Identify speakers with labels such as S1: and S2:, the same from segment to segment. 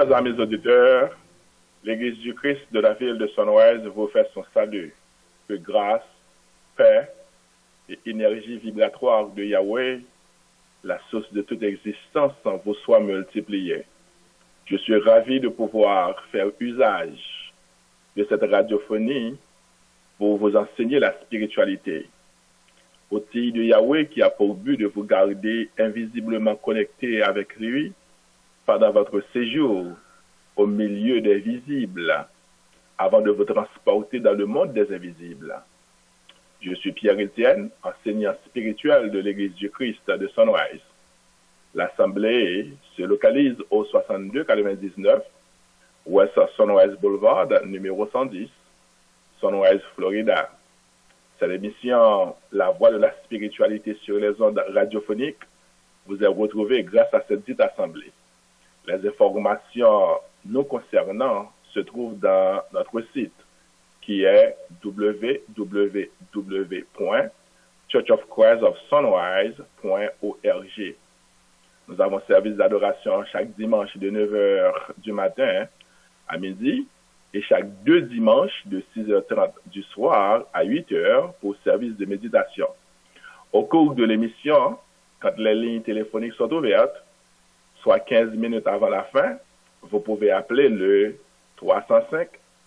S1: Chers amis auditeurs, l'Église du Christ de la ville de Sunrise vous fait son salut. Que grâce, paix et énergie vibratoire de Yahweh, la source de toute existence, vous soient multipliées. Je suis ravi de pouvoir faire usage de cette radiophonie pour vous enseigner la spiritualité. Outil de Yahweh qui a pour but de vous garder invisiblement connectés avec lui pendant votre séjour au milieu des visibles, avant de vous transporter dans le monde des invisibles. Je suis Pierre-Étienne, enseignant spirituel de l'Église du Christ de Sunrise. L'Assemblée se localise au 6299 West Sunrise Boulevard, numéro 110, Sunrise, Florida. C'est l'émission La Voix de la Spiritualité sur les ondes radiophoniques. Vous est retrouvée grâce à cette dite assemblée. Les informations nous concernant se trouvent dans notre site qui est www.churchofchristofsunrise.org. Nous avons service d'adoration chaque dimanche de 9h du matin à midi et chaque 2 dimanches de 6h30 du soir à 8h pour service de méditation. Au cours de l'émission, quand les lignes téléphoniques sont ouvertes, soit 15 minutes avant la fin, vous pouvez appeler le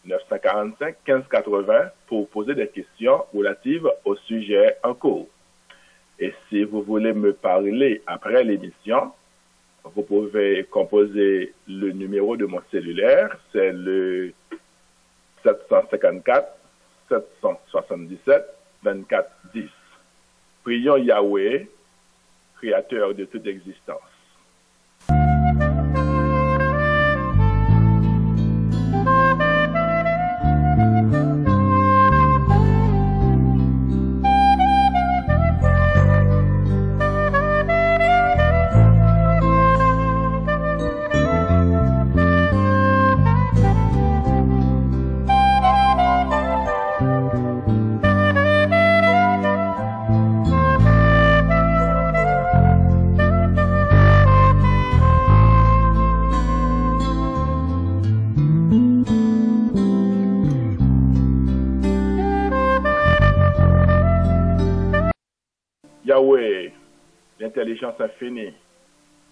S1: 305-945-1580 pour poser des questions relatives au sujet en cours. Et si vous voulez me parler après l'émission, vous pouvez composer le numéro de mon cellulaire, c'est le 754-777-2410. Prions Yahweh, créateur de toute existence. Yahweh, l'intelligence infinie,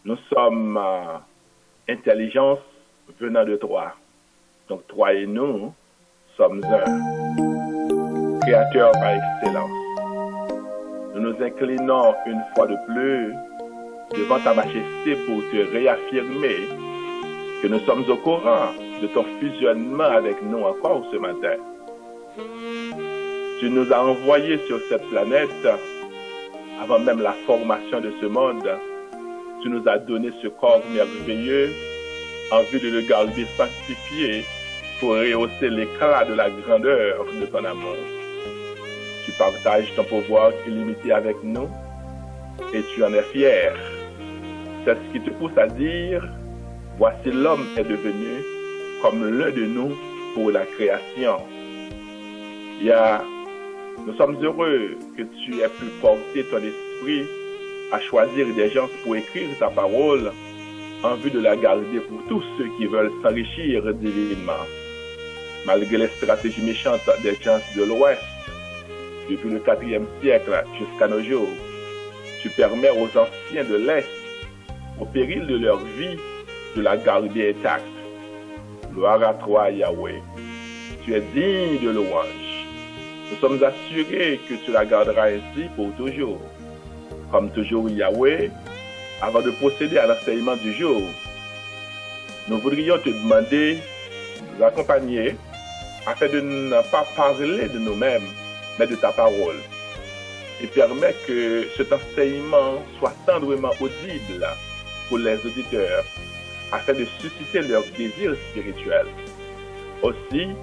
S1: nous sommes intelligence venant de toi. Donc toi et nous sommes un créateur par excellence. Nous nous inclinons une fois de plus devant ta majesté pour te réaffirmer que nous sommes au courant de ton fusionnement avec nous encore ce matin. Tu nous as envoyés sur cette planète avant même la formation de ce monde. Tu nous as donné ce corps merveilleux en vue de le garder sanctifié pour rehausser l'éclat de la grandeur de ton amour. Tu partages ton pouvoir illimité avec nous et tu en es fier. C'est ce qui te pousse à dire: voici l'homme est devenu comme l'un de nous pour la création. Nous sommes heureux que tu aies pu porter ton esprit à choisir des gens pour écrire ta parole en vue de la garder pour tous ceux qui veulent s'enrichir divinement. Malgré les stratégies méchantes des gens de l'Ouest, depuis le 4e siècle jusqu'à nos jours, tu permets aux anciens de l'Est, au péril de leur vie, de la garder intacte. Gloire à toi, Yahweh. Tu es digne de louange. Nous sommes assurés que tu la garderas ainsi pour toujours. Comme toujours, Yahweh, avant de procéder à l'enseignement du jour, nous voudrions te demander de nous accompagner afin de ne pas parler de nous-mêmes, mais de ta parole. Et permets que cet enseignement soit tendrement audible pour les auditeurs, afin de susciter leur désir spirituel. Aussi,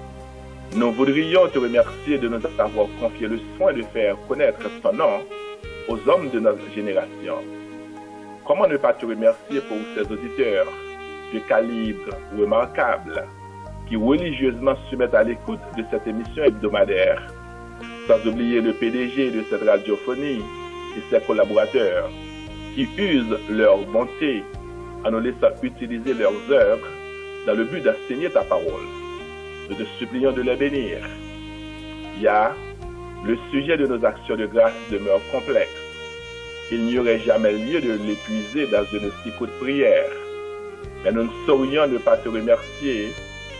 S1: nous voudrions te remercier de nous avoir confié le soin de faire connaître ton nom aux hommes de notre génération. Comment ne pas te remercier pour ces auditeurs de calibre remarquable qui religieusement se mettent à l'écoute de cette émission hebdomadaire, sans oublier le PDG de cette radiophonie et ses collaborateurs qui usent leur bonté en nous laissant utiliser leurs œuvres dans le but d'enseigner ta parole. Nous te supplions de les bénir. Ya, le sujet de nos actions de grâce demeure complexe. Il n'y aurait jamais lieu de l'épuiser dans une si courte prière. Mais nous ne saurions ne pas te remercier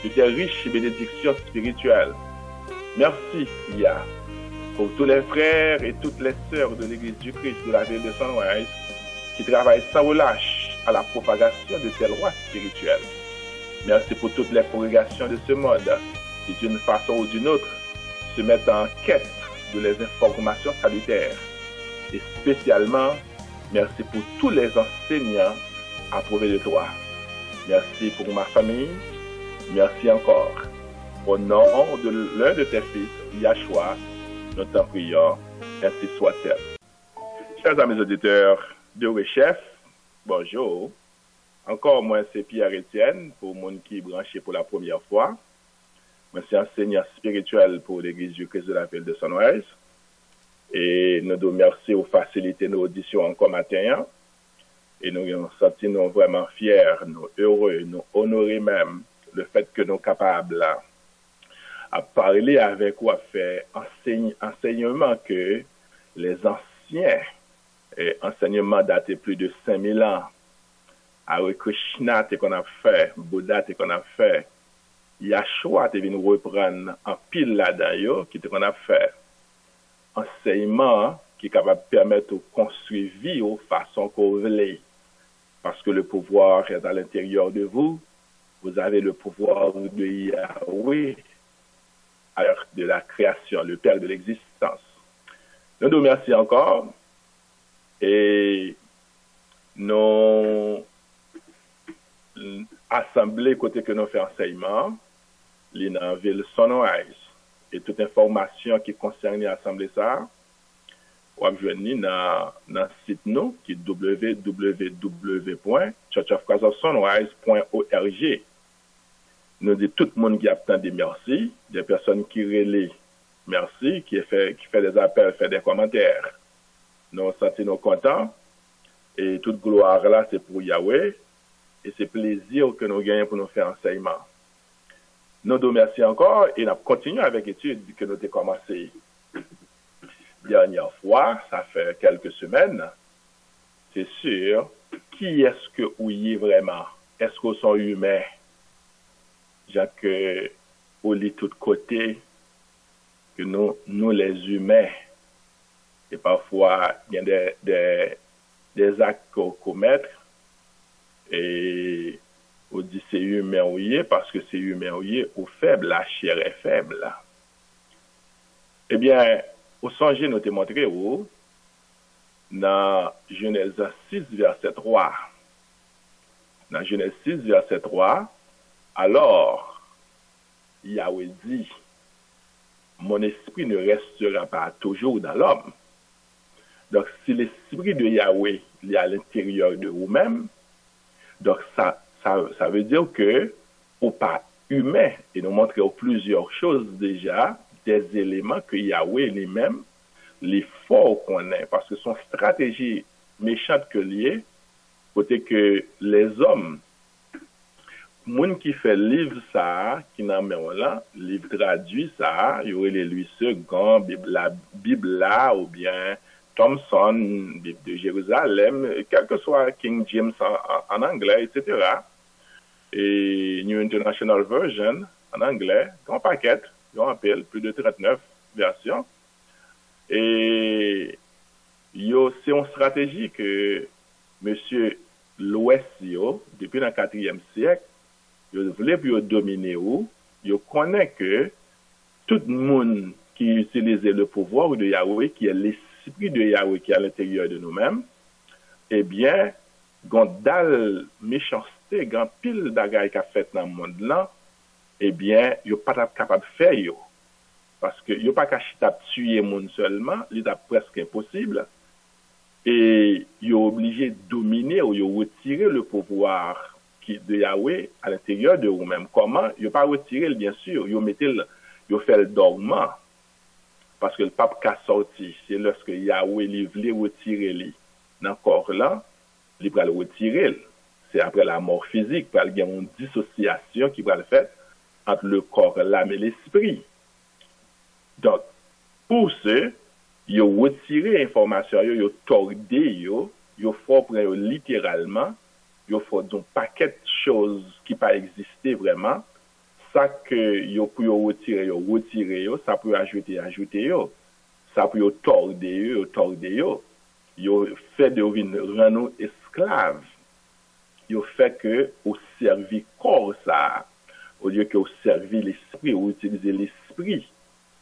S1: de tes riches bénédictions spirituelles. Merci, Ya, pour tous les frères et toutes les sœurs de l'Église du Christ de la ville de Sunrise qui travaillent sans relâche à la propagation de tes lois spirituelles. Merci pour toutes les congrégations de ce monde qui, d'une façon ou d'une autre, se mettent en quête de les informations salutaires. Et spécialement, merci pour tous les enseignants approuvés de toi. Merci pour ma famille. Merci encore. Au nom de l'un de tes fils, Yahshua, nous t'en prions, ainsi soit-il. Chers amis auditeurs de Rechef, bonjour. Encore moi, c'est Pierre Etienne, pour mon qui est branché pour la première fois. Moi, c'est enseignant spirituel pour l'Église du Christ de la ville de Sunrise. Et nous nous remercions aux facilités de nos auditions encore matin. Et nous nous sentons vraiment fiers, nous heureux, nous honorés même, le fait que nous sommes capables à parler avec ou à faire enseignement que les anciens enseignements datés plus de 5000 ans, avec Krishna qu'on a fait, Bouddha qu'on a fait, Yahshua te venu reprendre en pile là-dedans qui qu'on a fait. Enseignement qui est capable de permettre de construire vie de façon qu'on veut. Parce que le pouvoir est à l'intérieur de vous. Vous avez le pouvoir de Yahweh, de la création, le Père de l'existence. Nous nous remercions encore et nous assemblés côté que nous faisons enseignement, dans la ville Sunrise. Et toute information qui concerne l'assemblée ça, vous pouvez venir dans le site nous qui est www.churchofchristofsunrise.org. Nous disons tout le monde qui a attendu merci, des personnes qui relaient merci, qui fait des appels, fait des commentaires. Nous nous sentons contents et toute gloire là c'est pour Yahweh et c'est plaisir que nous gagnons pour nous faire enseignement. Nous nous remercions encore et nous continuons avec l'étude que nous avons commencé dernière fois, ça fait quelques semaines. C'est sûr, qui est-ce que vous y est vraiment? Est-ce qu'ils sont humains? Jacques, on lit de tous côtés que nous les humains, et parfois il y a des actes qu'on commet et on dit c'est humain ou y est parce que c'est humain ou y est ou faible, la chair est faible. Eh bien, au songe, nous te montré où dans Genèse 6, verset 3. Dans Genèse 6, verset 3, alors, Yahweh dit, mon esprit ne restera pas toujours dans l'homme. Donc, si l'esprit de Yahweh est à l'intérieur de vous-même, donc ça veut dire que ou pas humain, et nous montrons plusieurs choses déjà, des éléments que Yahweh lui-même, les forts qu'on est, parce que son stratégie méchante que liée, côté que les hommes, moun qui fait livre ça, qui n'en met là, livre traduit ça, il y aurait les Louis second, la Bible là, ou bien Thomson, Bible de Jérusalem, quel que soit King James en anglais, etc. Et New International Version en anglais, grand paquet, grand appel, plus de 39 versions. Et c'est une stratégie que monsieur l'Ouest, depuis le 4e siècle, il voulait pour dominer où, il connaît que tout le monde qui utilise le pouvoir de Yahweh, qui est l'esprit de Yahweh qui est à l'intérieur de nous-mêmes, eh bien, quand dalle méchanceté, quand pile d'agaï qu'a fait dans le monde là, eh bien, il n'est pas capable de faire. Parce que il n'est pas capable de tuer le monde seulement, il est presque impossible. Et il est obligé de dominer ou de retirer le pouvoir de Yahweh à l'intérieur de vous-même. Comment? Il n'a pas retiré, bien sûr. Il fait le dormant. Parce que le pape qui a sorti, c'est lorsque Yahweh voulait retirer dans le corps là, il va le retirer. c'est après la mort physique, il y a une dissociation qui va le faire entre le corps, l'âme et l'esprit. Donc, pour ce, ils ont retiré l'information, ils ont tordé, ils ont fait littéralement, ils ont fait un paquet de choses qui pas existé vraiment. Ça que ils ont retiré, ça peut ajouter, ça peut torder, ils ont fait de nous esclaves. Ils ont fait que au servi corps ça, au lieu que au servi l'esprit, ou utiliser l'esprit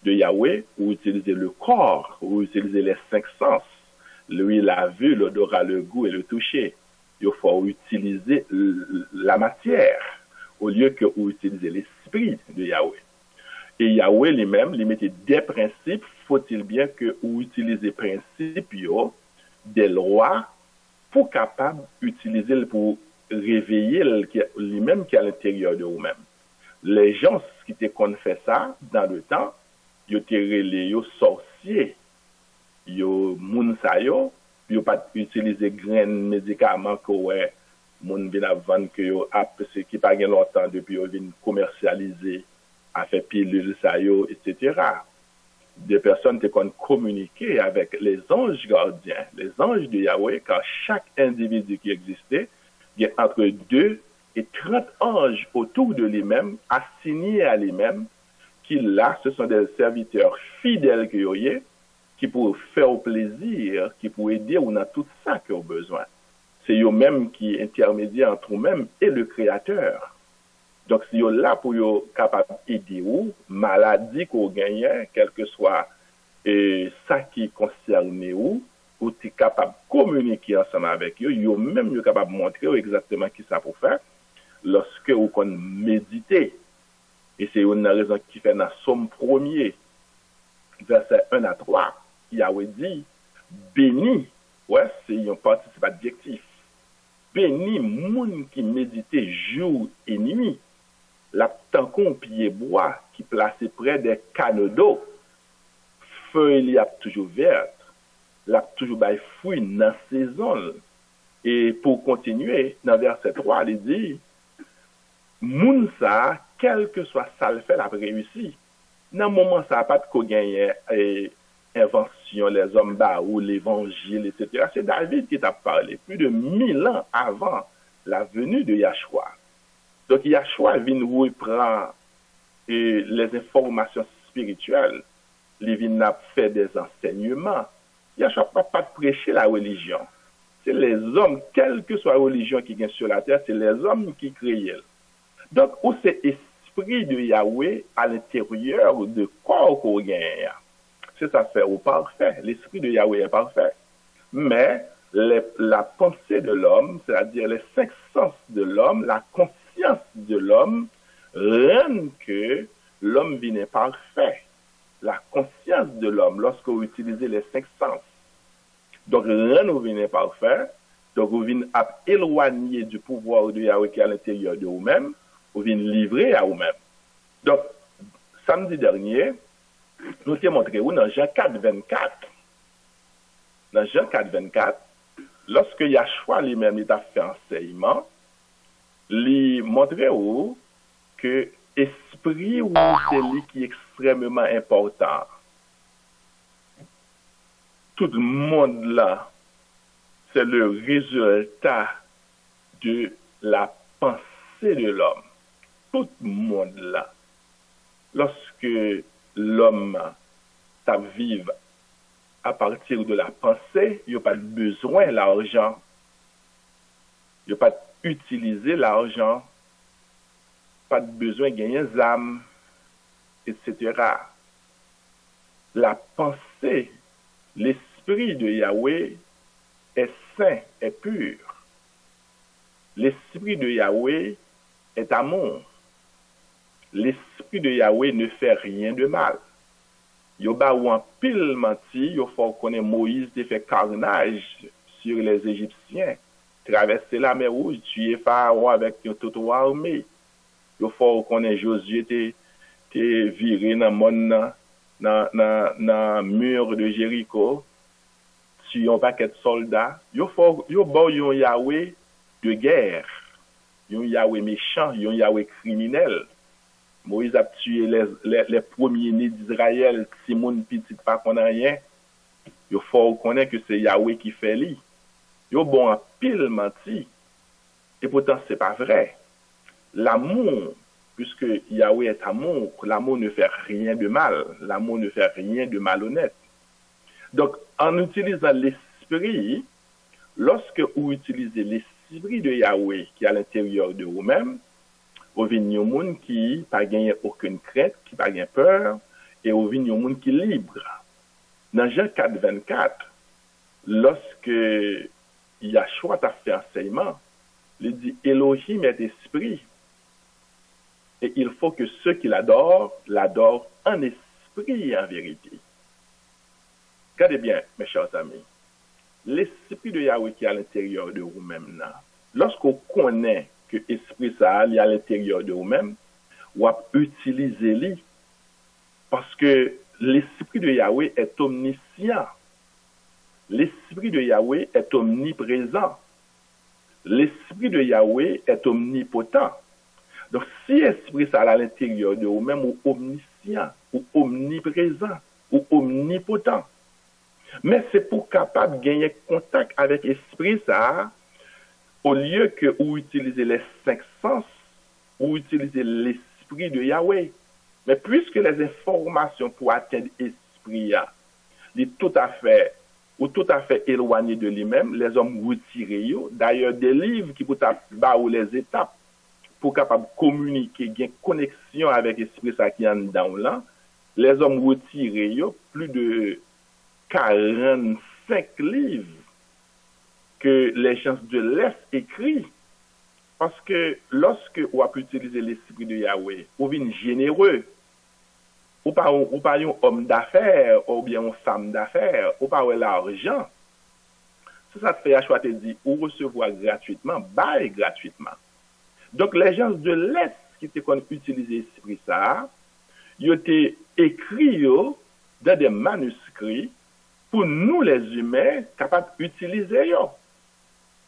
S1: de Yahweh, ou utiliser le corps, ou utiliser les 5 sens, lui, la vue, l'odorat, le goût et le toucher. Il faut utiliser la matière, au lieu que utiliser l'esprit de Yahweh. Et Yahweh lui-même, lui mettait des principes, faut-il bien que vous utilisez principes, des lois, pour capable d'utiliser pour réveiller lui-même qui est à l'intérieur de vous-même. Les gens qui te fait ça dans le temps, ils étaient les sorciers, ils moun sa yo, ils pas utiliser graines médicaments que ouais, moun vient vendre que yo qui pas gain longtemps depuis yo vient commercialiser à faire pilule sa yo, etc. Des personnes qui ont communiqué avec les anges gardiens, les anges de Yahweh, car chaque individu qui existait, il y a entre 2 et 30 anges autour de lui-même, assignés à lui-même, qui là, ce sont des serviteurs fidèles que vous qui pour faire plaisir, qui pour aider ou dans tout ça qu'ils ont besoin. C'est eux-mêmes qui intermédiaires entre eux-mêmes et le Créateur. Donc, si vous là pour vous capable d'aider ou maladie qu'on gagne, quel que soit ça qui concerne ou êtes capable de communiquer ensemble avec eux, vous-même capable de montrer exactement qui ça pour faire lorsque vous méditez. Et c'est une raison qui fait dans Somme 1er, verset 1 à 3, Yahweh dit, béni, ouais, c'est un participe adjectif, béni, moun qui médite jour et nuit, la tankon pied bois qui placé près des canaux d'eau, feuille y a toujours verte, la toujours bay fruit dans saison. Et pour continuer, dans verset 3, il dit, moun sa, quel que soit ça le fait, la réussi. Dans le moment, ça n'a pas de gagner invention, les hommes bas ou l'évangile, etc. C'est David qui t'a parlé, plus de 1000 ans avant la venue de Yahshua. Donc, Yahshua vient reprendre les informations spirituelles, il vient faire des enseignements. Yahshua ne pas prêcher la religion. C'est les hommes, quelle que soit la religion qui vient sur la terre, c'est les hommes qui créent. Donc, où c'est l'esprit de Yahweh à l'intérieur de corps qu'on gagne. C'est ça fait au parfait. L'esprit de Yahweh est parfait. Mais la pensée de l'homme, c'est-à-dire les 5 sens de l'homme, la conscience de l'homme, rend que l'homme vient parfait. La conscience de l'homme, lorsque vous utilisez les 5 sens. Donc, rien ne vient parfait. Donc, vous venez à éloigner du pouvoir de Yahweh qui est à l'intérieur de vous-même. Vous venez livrer à vous-même. Donc, samedi dernier, nous t'ai montré où dans Jean 4, 24. Dans Jean 4, 24, lorsque Yahshua lui-même il a fait enseignement, il montrait où que esprit ou c'est lui qui est extrêmement important. Tout le monde là, c'est le résultat de la pensée de l'homme. Tout le monde là, lorsque l'homme vive à partir de la pensée, il n'y a pas besoin de l'argent. Il n'y a pas d'utiliser l'argent. Pas de besoin de gagner des âmes, etc. La pensée, l'esprit de Yahweh est saint, est pur. L'esprit de Yahweh est amour. L'esprit de Yahweh ne fait rien de mal. Yo ba ou en pile menti, yo faut connaître Moïse qui fait carnage sur les Égyptiens, traverser la mer Rouge, tuer Pharaon avec toute armée. Yo faut connaître Josué te viré dans monde dans mur de Jéricho, tuer un paquet de soldats. Yo ba yon Yahweh de guerre, un Yahweh méchant, un Yahweh criminel. Moïse a tué les premiers-nés d'Israël, Simon petit pas qu'on a rien. Il faut reconnaître que c'est Yahweh qui fait lui. Il bon en pile menti. Et pourtant, c'est pas vrai. L'amour, puisque Yahweh est amour, l'amour ne fait rien de mal. L'amour ne fait rien de malhonnête. Donc, en utilisant l'esprit, lorsque vous utilisez l'esprit de Yahweh qui est à l'intérieur de vous-même, vous venez un monde qui n'a gagné aucune crainte, qui n'a pas gagné peur, et vous venez un monde qui est libre. Dans Jean 4, 24, lorsque Yahshua a fait enseignement, il dit Elohim est esprit. Et il faut que ceux qui l'adorent en esprit et en vérité. Regardez bien, mes chers amis, l'esprit de Yahweh qui est à l'intérieur de vous-même, lorsqu'on connaît que l'esprit ça est à l'intérieur de vous-même, on va utiliser lui. Parce que l'esprit de Yahweh est omniscient. L'esprit de Yahweh est omniprésent. L'esprit de Yahweh est omnipotent. Donc, si l'esprit ça à l'intérieur de vous-même, ou omniscient, ou omniprésent, ou omnipotent. Mais c'est pour capable de gagner contact avec l'esprit ça, au lieu que vous utilisez les 5 sens, vous utilisez l'esprit de Yahweh. Mais puisque les informations pour atteindre l'esprit, sont tout à fait éloignées de lui-même, les hommes retirés. D'ailleurs, des livres qui peuvent avoir les étapes pour capable communiquer, gagner connexion avec l'esprit ça qui est en dedans là, les hommes retirés, plus de 45 livres que les gens de l'Est écrivent. Parce que lorsque on a pu utiliser l'esprit de Yahweh, on vient généreux. Ou pas un homme d'affaires, ou bien une femme d'affaires, ou pas l'argent. Si ça te fait Yahshua te dit, ou recevoir gratuitement, bail gratuitement. Donc les gens de l'Est qui te connaissent utiliser l'esprit ça, ils ont écrit dans des manuscrits pour nous les humains capables d'utiliser yo.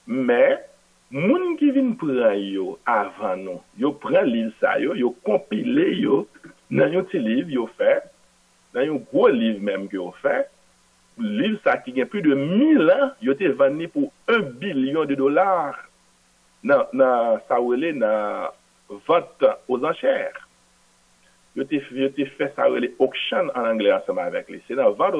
S1: Mais moun qui vient prendre yo avant nous, yo prend livre ça yo compilé yo dans un petit livre yo fait, dans un gros livre même que yo fait, livre ça qui a plus de 1000 ans, yo te vendu pour $1 billion. Dans ça relé dans vente aux enchères. Yo te fait ça relé auction en anglais ensemble avec lui. C'est dans vente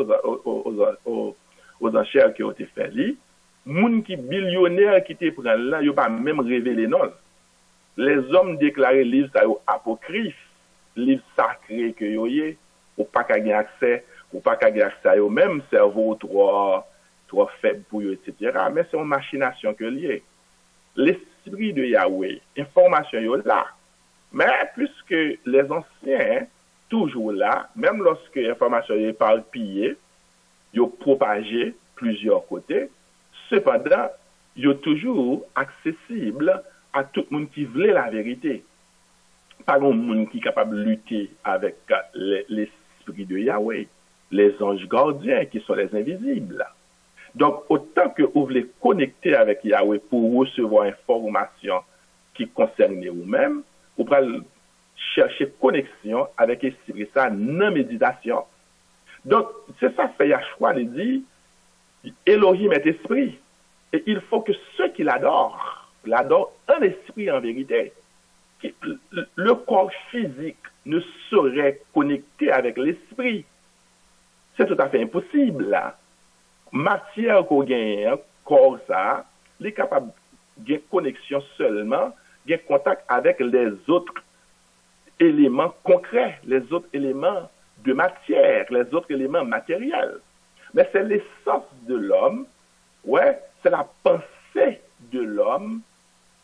S1: aux enchères que yo te fait li. Moun qui billionnaire qui te prend là, yo pas même révélé non. Les hommes déclarés livre ça yo apocryphe, livre sacré que yo yé, ou pas qu'à accès, ou pas qu'à accès à yo même cerveau trop faible pour yo etc. Mais c'est une machination que lié. L'esprit de Yahweh, information yo là. Mais puisque les anciens toujours là, même lorsque l'information est éparpillée, yo propagé plusieurs côtés. Cependant, il est toujours accessible à tout le monde qui veut la vérité. Pas un monde qui est capable de lutter avec l'esprit de Yahweh, les anges gardiens qui sont les invisibles. Donc, autant que vous voulez connecter avec Yahweh pour recevoir information qui concerne vous-même, vous pouvez chercher connexion avec l'esprit ça dans méditation. Donc, c'est ça que fait Yahshua de dire Elohim est esprit. Et il faut que ceux qui l'adorent en esprit en vérité. Le corps physique ne saurait connecter avec l'esprit. C'est tout à fait impossible là. Matière qu'on gagne, corps ça, il est capable de connexion seulement, de contact avec les autres éléments concrets, les autres éléments de matière, les autres éléments matériels. Mais c'est l'essence de l'homme, ouais, c'est la pensée de l'homme,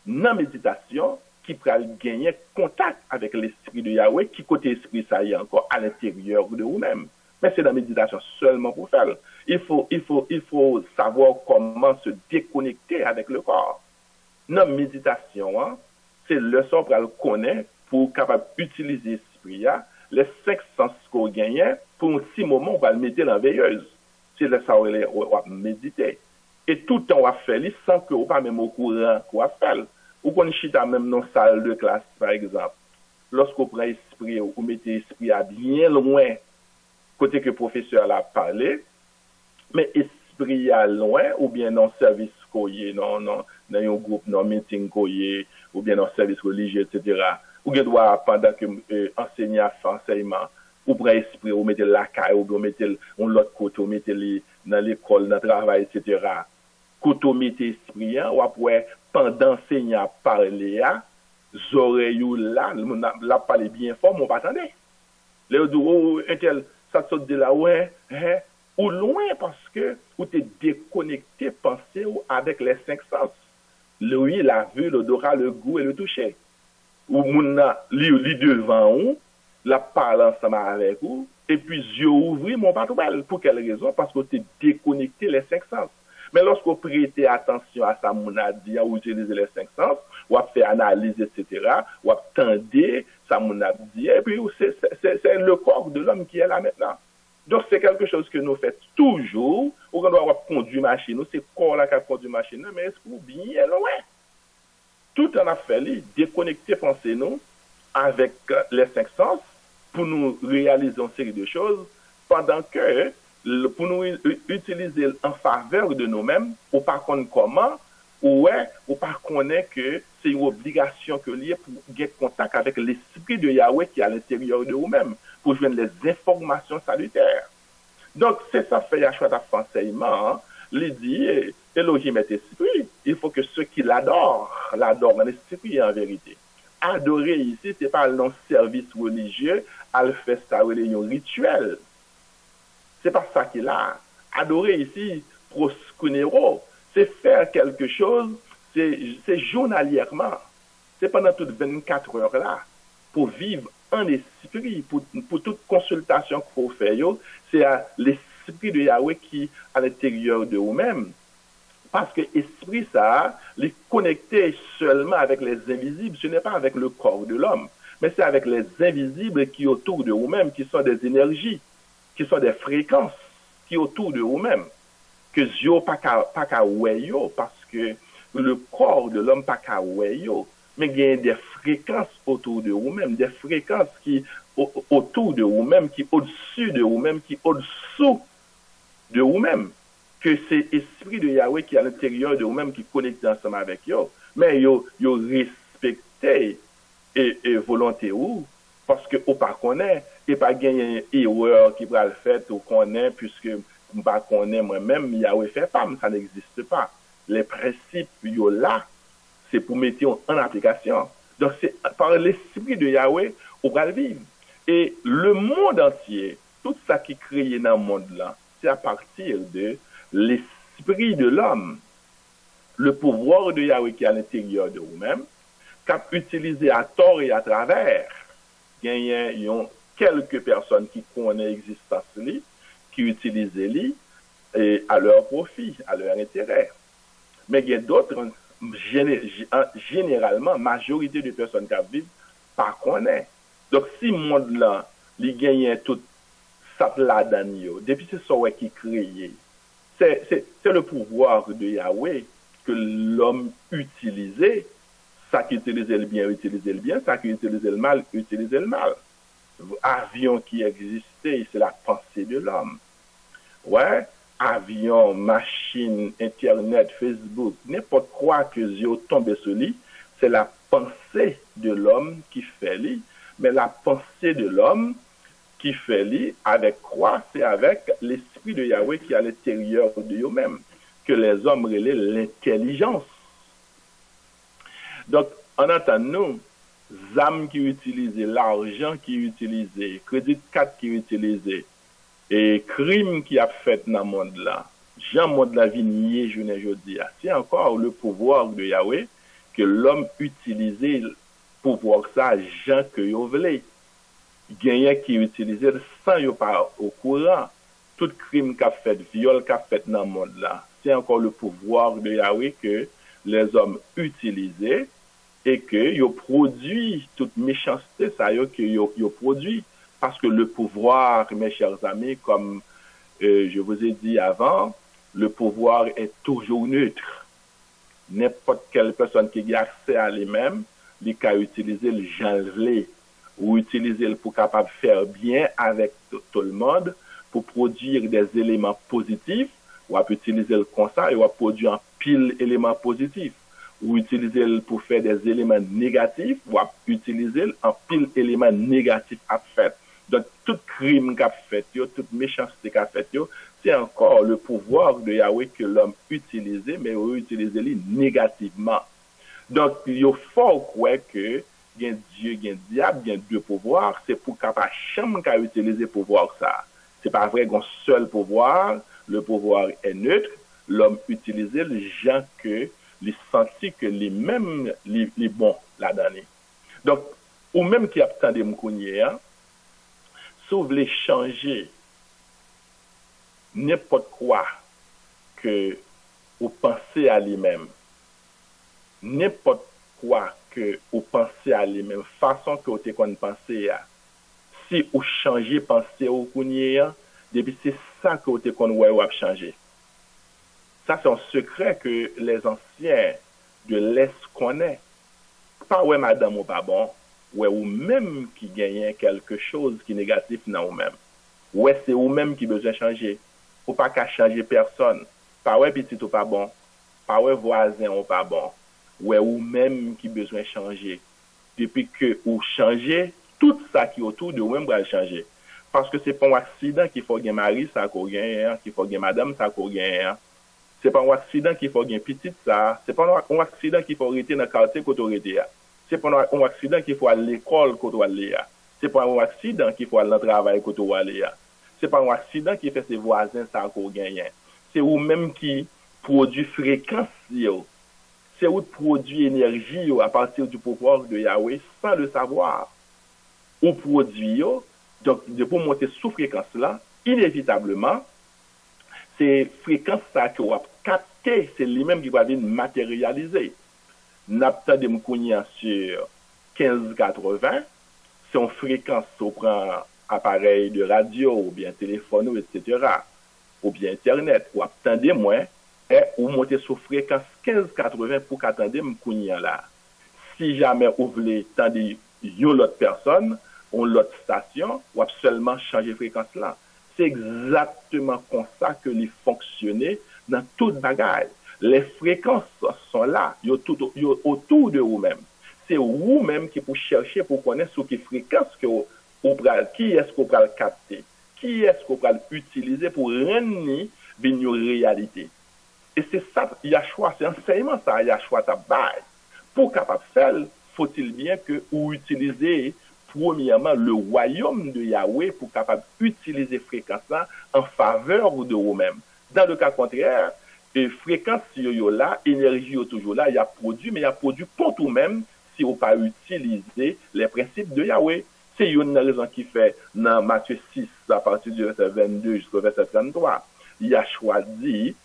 S1: dans la méditation, qui peut gagner contact avec l'esprit de Yahweh, qui côté esprit ça y est encore à l'intérieur de vous-même. Mais c'est dans la méditation seulement pour faire. Il faut savoir comment se déconnecter avec le corps. Dans la méditation, hein, c'est le leçon pour le connaître, pour capable d'utiliser l'esprit, les 5 sens qu'on gagne, pour un petit moment, on va le mettre dans la veilleuse. C'est le ça on va méditer. Et tout le temps, on fait li sans que vous pas même au courant qu'on va faire. Ou qu'on chita même dans la salle de classe, par exemple. Lorsqu'on prend esprit, ou mettez esprit à bien loin, côté que le professeur l'a parlé, mais esprit à loin, ou bien dans le service courrier, dans un groupe, dans un meeting courrier, ou bien dans le service religieux, etc. Ou bien doit, pendant que enseignant fait enseignement, ou prend esprit, ou mettez la caille, ou bien mettez l'autre côté, ou mettez dans l'école, dans le travail, etc. Quand on mettez esprit, ou après, pendant enseignant parler, oreilles là, la parler bien fort, mais on pas attendre. Les oh, ça saute de là, ouais, hein, ou loin parce que vous êtes déconnecté, pensez avec les cinq sens. L'ouïe, la vue, l'odorat, le goût et le toucher. Ou moun li devant vous, la parle ensemble avec vous, et puis yeux ouvrés, mon pas tout mal. Pour quelle raison? Parce que vous êtes déconnecté les cinq sens. Mais lorsque vous prêtez attention à ça, mon a dit, ou utiliser les cinq sens, ou fait analyse, etc., ou attendez, ça mon a dit, et puis c'est le corps de l'homme qui est là maintenant. Donc c'est quelque chose que nous faisons toujours, ou qu'on doit conduire machine, c'est le corps là qui a conduit machine, mais est-ce que vous bien loin? Tout en a fait, déconnecter, pensez-nous, avec les cinq sens, pour nous réaliser une série de choses, pendant que pour nous utiliser en faveur de nous-mêmes, ou pas connaître comment, ou pas connaître que c'est une obligation que liée pour avoir contact avec l'esprit de Yahweh qui est à l'intérieur de vous-même, pour joindre les informations salutaires. Donc, c'est ça fait Yahshua d'enseignement, hein. Il dit, Elohim est esprit, il faut que ceux qui l'adorent en esprit et en vérité. Adorer ici, c'est pas un service religieux, à le faire ça, un rituel. C'est pas ça qu'il a. Adorer ici, proskunero, c'est faire quelque chose, c'est journalièrement. C'est pendant toutes 24 heures là. Pour vivre en esprit, pour toute consultation qu'il faut faire, c'est l'esprit de Yahweh qui est à l'intérieur de vous-même. Parce que l'esprit, ça, les connecter seulement avec les invisibles, ce n'est pas avec le corps de l'homme, mais c'est avec les invisibles qui autour de vous-même, qui sont des énergies, qui sont des fréquences qui autour de vous-même, que Dieu pas qu'à ouéyo, parce que le corps de l'homme pas qu'à ouéyo, mais il y a des fréquences autour de vous-même, des fréquences qui autour de vous-même, qui au-dessus de vous-même, qui au-dessous de vous-même, que c'est l'esprit de Yahweh qui est à l'intérieur de vous-même, qui connecte ensemble avec vous, mais vous respectez et volonté ou, parce que vous pas connaît, et pas gagner une erreur qui va le faire, ou connaît, puisque vous pas connaît moi-même, Yahweh fait pas, ça n'existe pas. Les principes, yo là, c'est pour mettre en application. Donc, c'est par l'esprit de Yahweh, on va le vivre. Et le monde entier, tout ça qui est créé dans le monde-là, c'est à partir de l'esprit de l'homme, le pouvoir de Yahweh qui est à l'intérieur de vous-même, qu'a utilisé à tort et à travers. Il y a quelques personnes qui connaissent l'existence, qui utilisent les à leur profit, à leur intérêt. Mais il y a d'autres, généralement, majorité de personnes qui vivent, pas connaissent. Donc, si le monde-là, il gagne tout ça là-dedans, depuis ce soir qui créé, c'est le pouvoir de Yahweh que l'homme utilisait, ça qui utilisait le bien, ça qui utilisait le mal, utilisait le mal. Avion qui existait, c'est la pensée de l'homme. Ouais, avion, machine, internet, Facebook, n'importe quoi que Dieu tombe sur lui, c'est la pensée de l'homme qui fait lui. Mais la pensée de l'homme qui fait lui, avec quoi? C'est avec l'esprit de Yahweh qui est à l'intérieur de eux-mêmes, que les hommes relaient l'intelligence. Donc, en entendant, âmes qui utilisent, l'argent qui utilisé, crédit carte qui utilisé, et crime qui a fait dans le monde là, Jean monde la vie nié, je ne dis, c'est encore le pouvoir de Yahweh que l'homme utilisait pouvoir ça, Jean que vous voulez. Gagnant qui utilisait sans yo pas au courant, tout crime qu'a fait, viol qu'a fait dans le monde là, c'est encore le pouvoir de Yahweh que les hommes utilisaient et que yo produit toute méchanceté ça que yo produit. Parce que le pouvoir, mes chers amis, comme je vous ai dit avant, le pouvoir est toujours neutre. N'importe quelle personne qui a accès à lui-même, il peut utiliser le genre ou utiliser pour capable faire bien avec tout le monde, pour produire des éléments positifs, ou peut utiliser le comme ça et on produire un pile éléments positifs, ou utiliser pour faire des éléments négatifs, ou utiliser un pile éléments négatifs à faire. Donc, tout crime qu'a fait, toute méchanceté qu'a fait, c'est encore le pouvoir de Yahweh que l'homme utilise, mais il utilise négativement. Donc, il faut croire que il y a Dieu, il y a diable, il y a deux pouvoirs, c'est pour capable chambre qu'a utiliser pouvoir ça. C'est pas vrai qu'un seul pouvoir, le pouvoir est neutre, l'homme utilise les gens que les sentis que les mêmes les bons la donner. Donc, ou même qui attendait m'kounye, si vous voulez changer n'importe quoi que vous pensez à lui-même, n'importe quoi que vous pensez à lui-même, façon que vous te pensez à, si vous changez pensée au kounye, depuis c'est ça que vous te ou changer. Ça c'est un secret que les anciens de l'Est connaissent. Pas ouais madame ou pas bon, ouais ou même qui gagne quelque chose qui est négatif dans vous-même. Ouais c'est vous-même qui besoin changer. Ou pas qu'à changer personne. Pas ouais petit ou pas bon. Pas ouais voisin ou pas bon. Ouais ou même qui besoin changer. Depuis que vous changez, tout ça qui est autour de vous-même va changer. Parce que c'est pas un accident qu'il faut gagner mari, ça qu'on gagne, qu'il faut gagner madame, ça qu'on gagne. C'est pas un accident qu'il faut gagner petite ça. C'est pas un accident qu'il faut rester dans le quartier qu'on autorité. C'est pas un accident qu'il faut aller à l'école qu'on aller. C'est pas un accident qu'il faut aller dans le travail qu'on aller. C'est pas un accident qui fait ses voisins ça qu'on gagne. C'est vous-même qui produit fréquence. C'est vous produit énergie à partir du pouvoir de Yahweh sans le savoir. Ou produit, donc pour monter sous fréquence là, inévitablement, c'est fréquence ça que vous avez capté, c'est lui-même qui va venir matérialiser. N'abta de m'kounia sur 1580, c'est une fréquence qui prend appareil de radio ou bien téléphone, etc. ou bien internet, ou attendez moins, et ou monter sur fréquence 1580 pour qu'attendez m'kounia là. Si jamais vous voulez attendre une autre personne, ou l'autre station, ou seulement changer fréquence là. C'est exactement comme ça que les fonctionner dans toute bagaille. Les fréquences sont là, ils sont autour de vous-même. C'est vous-même qui pour chercher pour connaître ce qui fréquence que qui est-ce qu'on va capter, qui est-ce qu'on va utiliser pour rendre une réalité. Et c'est ça, il y a choix, c'est enseignement ça, il y a choix ta baille. Pour capable faire, faut-il bien que vous utilisez premièrement le royaume de Yahweh pour capable utiliser fréquence là en faveur de vous-même. Dans le cas contraire, fréquence là, énergie toujours là, il y a produit, mais il y a produit pour vous-même si vous pas utiliser les principes de Yahweh. C'est une raison qui fait dans Matthieu 6 à partir du verset 22 jusqu'au verset 33, il a choisi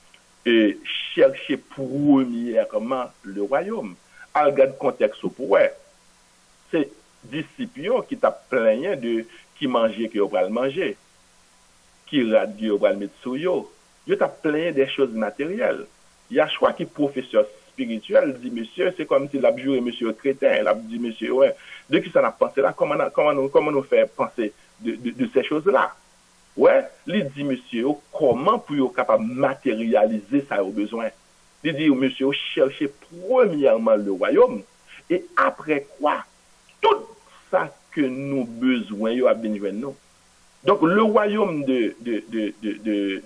S1: chercher premièrement le royaume. À regarder le contexte pour c'est disciples qui t'a plaigné de qui mangeait qui va le manger, qui radio va le mettre sur yo. Yo t'a plaigné des choses matérielles. Il y a choix qui professeur spirituel dit monsieur, c'est comme si l'a juré monsieur chrétien, l'a dit monsieur ouais, de qui ça n'a pensé là, comment nous faire penser de ces choses-là. Ouais, il dit monsieur comment pour capable matérialiser ça au besoin. Il dit monsieur chercher premièrement le royaume et après quoi tout ça que nous besoin yo a bien nous. Donc le royaume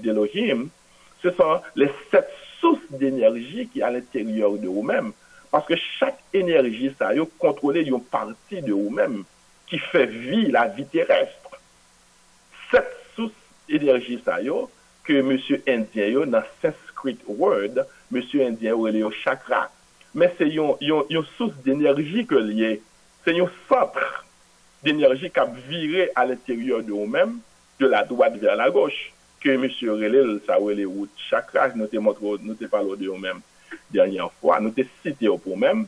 S1: d'Elohim, ce sont les 7 sources d'énergie qui à l'intérieur de vous-même. Parce que chaque énergie, ça yo contrôler une partie de vous-même qui fait vie, la vie terrestre. 7 sources d'énergie, ça yo, que monsieur Indien yo, dans Sanskrit word, monsieur Indien yo, le chakra. Mais c'est une source d'énergie que lié. C'est un centre d'énergie qui a viré à l'intérieur de vous-même, de la droite vers la gauche, que M. Relel, ça ou les routes chakra, nous te parlons de vous-même dernière fois, nous te cité pour vous-même,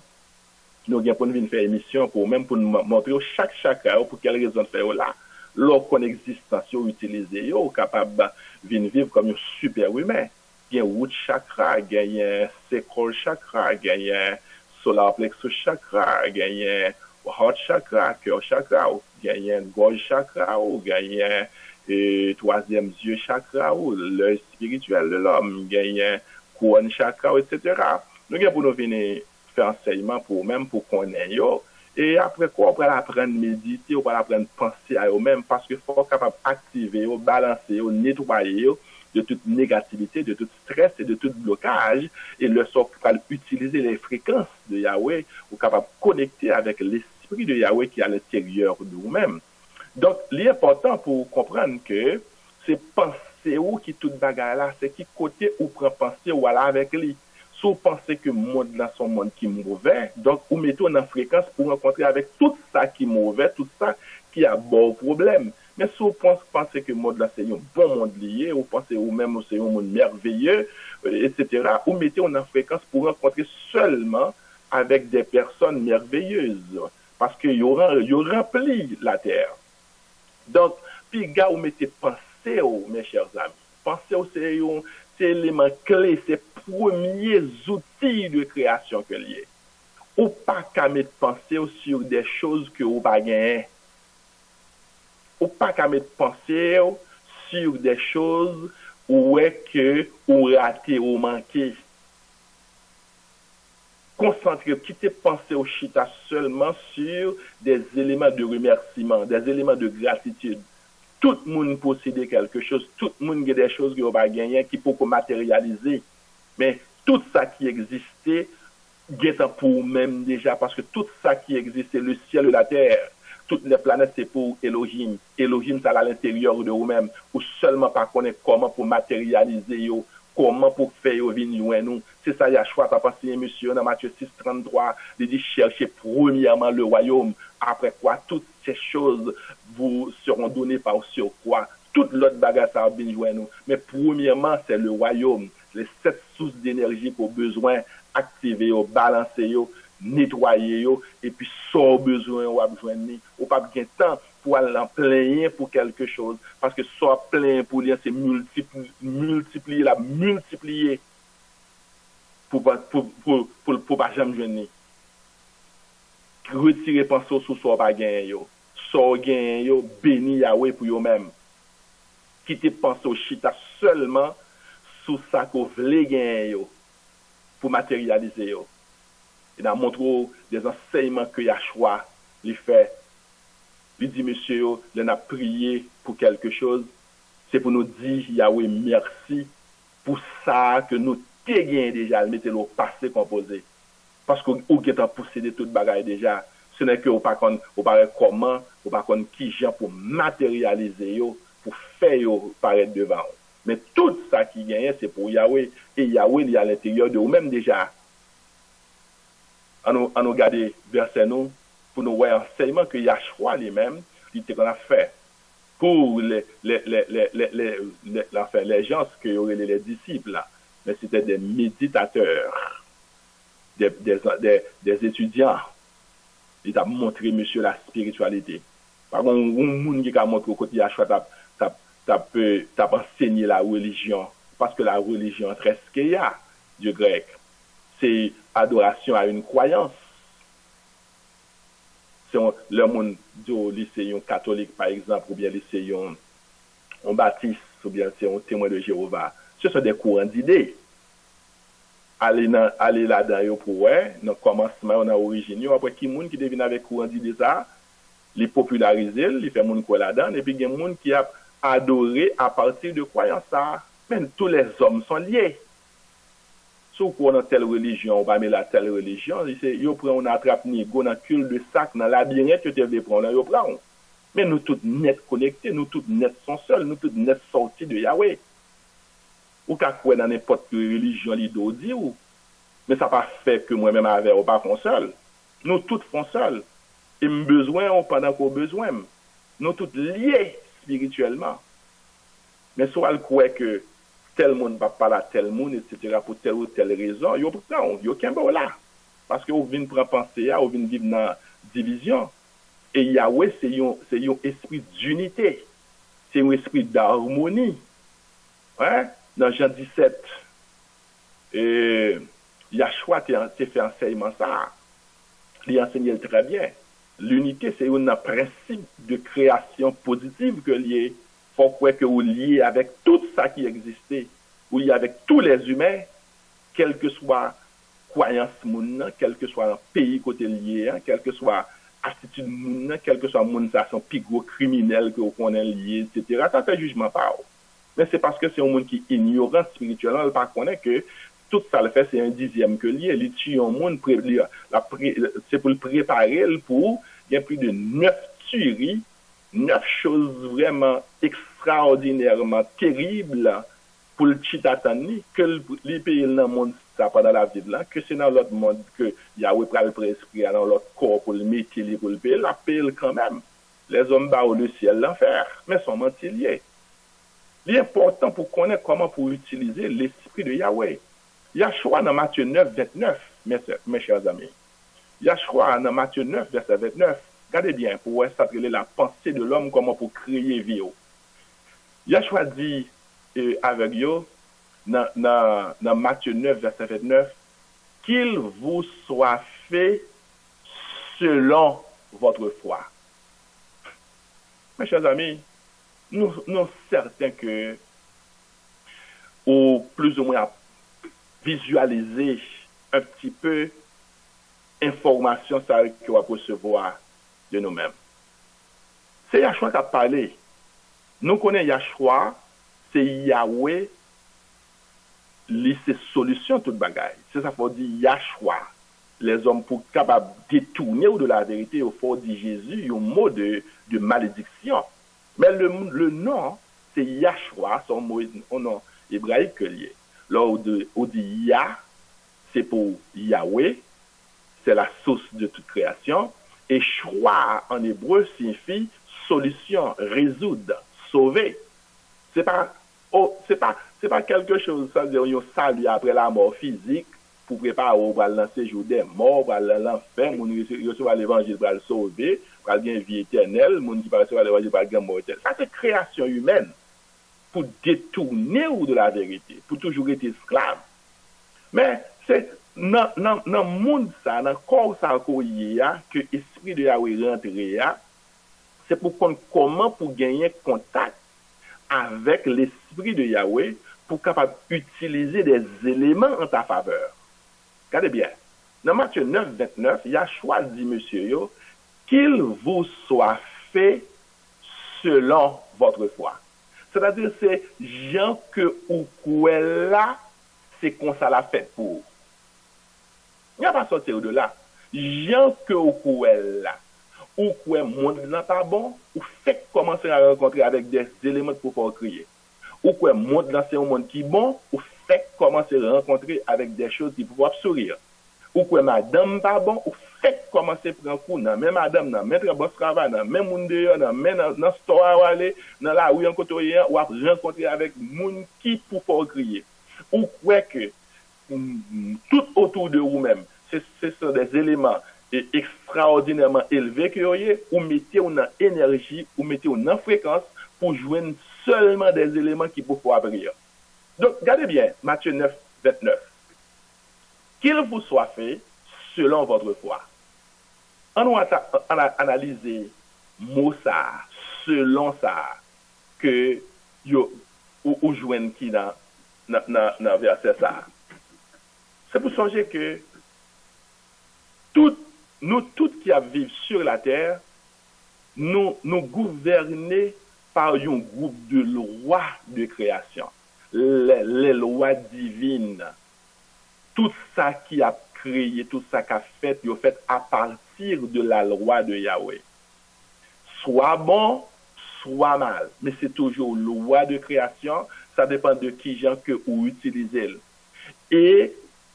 S1: nous avons pour nous faire émission pour vous-même, pour nous montrer chaque chakra, pour quelle raison faire là, leur existence utilisée, capable de vivre comme un super humain. il y a root chakra, il y a sacral chakra, il y a solar plexus chakra, il y a heart chakra, cœur chakra, il y a gorge chakra, il y a troisième yeux chakra, l'œil spirituel de l'homme, il y a couronne chakra, etc. Nous avons pour nous venir faire enseignement pour même pour connaître. Et après quoi, on va apprendre à méditer, on va apprendre à penser à eux-mêmes parce qu'il faut capable d'activer, balancer, nettoyer de toute négativité, de tout stress et de tout blocage. Et le sort capable d'utiliser les fréquences de Yahweh, ou capable de connecter avec l'esprit de Yahweh qui est à l'intérieur de nous-mêmes. Donc, l'important pour comprendre que c'est penser ou qui toute bagarre là, c'est qui côté ou prend penser ou aller avec lui. Si vous pensez que le monde là, c'est un monde qui est mauvais, donc vous mettez en fréquence pour rencontrer avec tout ça qui est mauvais, tout ça qui a bon problème. Mais si vous pensez que le monde là, c'est un bon monde lié, vous pensez ou même que c'est un monde merveilleux, etc., vous mettez en fréquence pour rencontrer seulement avec des personnes merveilleuses. Parce qu'ils rempli la terre. Donc, puis, gars, vous mettez pensée, mes chers amis. Pensée, c'est l'élément clé, c'est le premier outil de création que lié. Ou pas qu'à mettre pensée sur des choses que vous pas gagné. Ou pas qu'à mettre pensée sur des choses où est que vous ratez ou manquez. Concentrez, quittez penser au chita seulement sur des éléments de remerciement, des éléments de gratitude. Tout le monde possède quelque chose, tout le monde a des choses qui n'ont pas gagné, qui peuvent matérialiser. Mais tout ça qui existait, est pour même déjà, parce que tout ça qui existait, le ciel et la terre, toutes les planètes, c'est pour Elohim. Elohim, c'est à l'intérieur de vous-même, ou seulement pas connaître comment pour matérialiser, comment pour faire venir nous. C'est ça, Yahshua, t'as passé, monsieur, dans Matthieu 6, 33, il dit, cherchez premièrement le royaume, après quoi, toutes ces choses vous seront données par sur quoi. Toute l'autre bagage, ça va venir nous. Mais premièrement, c'est le royaume, les 7 sources d'énergie pour besoin, activer, balancer, nettoyer, et puis sans besoin, ou a besoin de ou pas bien de temps pour aller en plaindre pour quelque chose. Parce que soit plein pour lui, c'est multiplier, la multiplier pour pas jamais joindre. Retirer pensée sur soit pas gagner. Soit gagner, béni Yahweh pour eux-mêmes. Quitter penser au chita seulement sur ça que vous voulez gagner pour matérialiser. Il a montré des enseignements que Yahshua lui fait. Il dit, monsieur, il a prié pour quelque chose. C'est pour nous dire, Yahweh, merci pour ça que nous t'ayons déjà, mettez le passé composé. Parce que vous avez possédé toute bagaille déjà. Ce n'est que vous ne pas comment, vous ne pas qui gens pour matérialiser, pour faire paraître devant. Mais tout ça qui gagne, c'est pour Yahweh. Et Yahweh, il est à l'intérieur de vous-même déjà. On nous regarder verset nous, pour nous voir enseignement que Yahshua lui-même, il a fait pour les gens qui auraient les disciples là. Mais c'était des méditateurs, des étudiants. Il a montré, monsieur, la spiritualité. Par contre, un monde qui a montré au côté de Yahshua, t'as enseigné la religion. Parce que la religion, très ce qu'il y a du grec, c'est adoration à une croyance. C'est le monde du lycée catholique, par exemple, ou bien lycée baptiste, ou bien c'est un témoin de Jéhovah. Ce sont des courants d'idées. Aller là-dedans pour ouais, dans le commencement, on a origine, après qui monde qui devine avec courant d'idées ça, les populariser, les faire monde quoi là-dedans, et puis il y a des gens qui a adoré à partir de croyances ça. Mais tous les hommes sont liés. Si on prend telle religion, on va mettre la telle religion, ils prennent, on attrape ni go dans cul de sac, dans la labyrinthe, tu devais prendre, ils prennent. Mais nous tous net connectés, nous tous net sont seuls, nous tous net sortis de Yahweh. Ou qu'à quoi dans n'importe quelle religion, l'idée dit ou. Mais ça n'a pas fait que moi-même avec, on pas font seul. Nous tous font seul. Et besoin, on pendant qu'on besoin. Nous tous liés spirituellement. Mais soit le croit que tel monde va parler à tel monde, etc., pour telle ou telle raison, il y a aucun là. Parce que vous venez prendre penser, vous venez vivre dans la division. Et Yahweh, c'est un esprit d'unité. C'est un esprit d'harmonie. Ouais? Dans Jean 17, Et Yahshua t'a fait enseignement ça. Il enseigne très bien. L'unité, c'est un principe de création positive que lié. Faut que vous liez avec tout ça qui existait, ou lié avec tous les humains, quelle que soit croyance moun, quel que soit un pays côté lié, quel que soit attitude moun, quel que soit moun ça son pigo criminel que vous connaissez lié, etc. Ça fait jugement pas. Mais c'est parce que c'est un monde qui est ignorant spirituellement, il ne connaît que tout ça le fait, c'est un dixième que lié. Il tue un monde, c'est pour le préparer pour, il y a plus de 9 tueries, 9 choses vraiment extraordinairement terribles pour le chitatani, que les pays dans le monde, ça pas dans la vie là, que c'est dans l'autre monde que Yahweh prend le esprit dans l'autre corps pour le mettre, pour le payer, la paye quand même. Les hommes bas le ciel, l'enfer, mais sont mentiliers. L'important pour connaître comment pour utiliser l'esprit de Yahweh. Yahshua dans Matthieu 9, 29, mes chers amis. Yahshua dans Matthieu 9, verset 29. Regardez bien, pour s'appeler la pensée de l'homme, comment pour créer vie. Yahshua dit avec vous, dans Matthieu 9, verset 29, qu'il vous soit fait selon votre foi. Mes chers amis, nous sommes certains que, ou plus ou moins visualiser un petit peu information qu'on va recevoir de nous-mêmes. C'est Yahshua qui a parlé. Nous connaissons Yahshua, c'est Yahweh, c'est solution toute bagaille. C'est ça qu'il faut dire Yahshua. Les hommes pour capables de détourner de la vérité, il faut dire Jésus, un mot de malédiction. Mais le nom, c'est Yahshua, son nom hébraïque que lié. Là, on dit Yah, c'est pour Yahweh, c'est la source de toute création. Et Shua en hébreu signifie solution, résoudre, sauver. C'est pas quelque chose, ça veut dire qu'on salue après la mort physique pour préparer au séjour des morts, pour l'enfer, on recevoir l'évangile pour le sauver, pour gagner vie éternelle, on qui va recevoir l'évangile pour gagner mort éternelle. Ça, c'est création humaine pour détourner ou de la vérité, pour toujours être esclave. Mais c'est dans le monde, dans le corps que l'esprit de Yahweh rentre, c'est pour comment pour gagner contact avec l'esprit de Yahweh pour capable utiliser des éléments en ta faveur. Regardez bien. Dans Matthieu 9, 29, Yahshua dit, monsieur, qu'il vous soit fait selon votre foi. C'est-à-dire, c'est gens que ou quoi là, c'est qu'on ça l'a fait pour. Il n'y a pas sorti au-delà. Gens que ou quoi là, ou quoi monde n'est pas bon, ou fait commencer à rencontrer avec des éléments pour pouvoir crier. Ou quoi monde dans c'est un monde qui est bon, ou fait commencer à rencontrer avec des choses qui pouvoir sourire. Ou quoi madame pas bon, ou fait commencer à prendre coup, même madame, même très bon travail, même monde dehors, même dans store aller, dans la rue en côté, ou rencontrer avec monde qui pour pouvoir crier. Ou quoi que tout autour de vous-même, ce sont des éléments extraordinairement élevés que vous avez, ou mettez une énergie, ou mettez une fréquence pour joindre seulement des éléments qui peuvent pouvoir briller. Donc, regardez bien, Matthieu 9, 29. Qu'il vous soit fait selon votre foi. On va analyser mot ça, selon ça, que vous joignez qui dans verset ça. C'est pour songer que nous tous qui vivons sur la terre, nous gouvernons par un groupe de lois de création. Les lois divines. Tout ça qui a créé, tout ça qui a fait, il a fait à partir de la loi de Yahweh. Soit bon, soit mal. Mais c'est toujours loi de création. Ça dépend de qui gens que vous utilisez. Et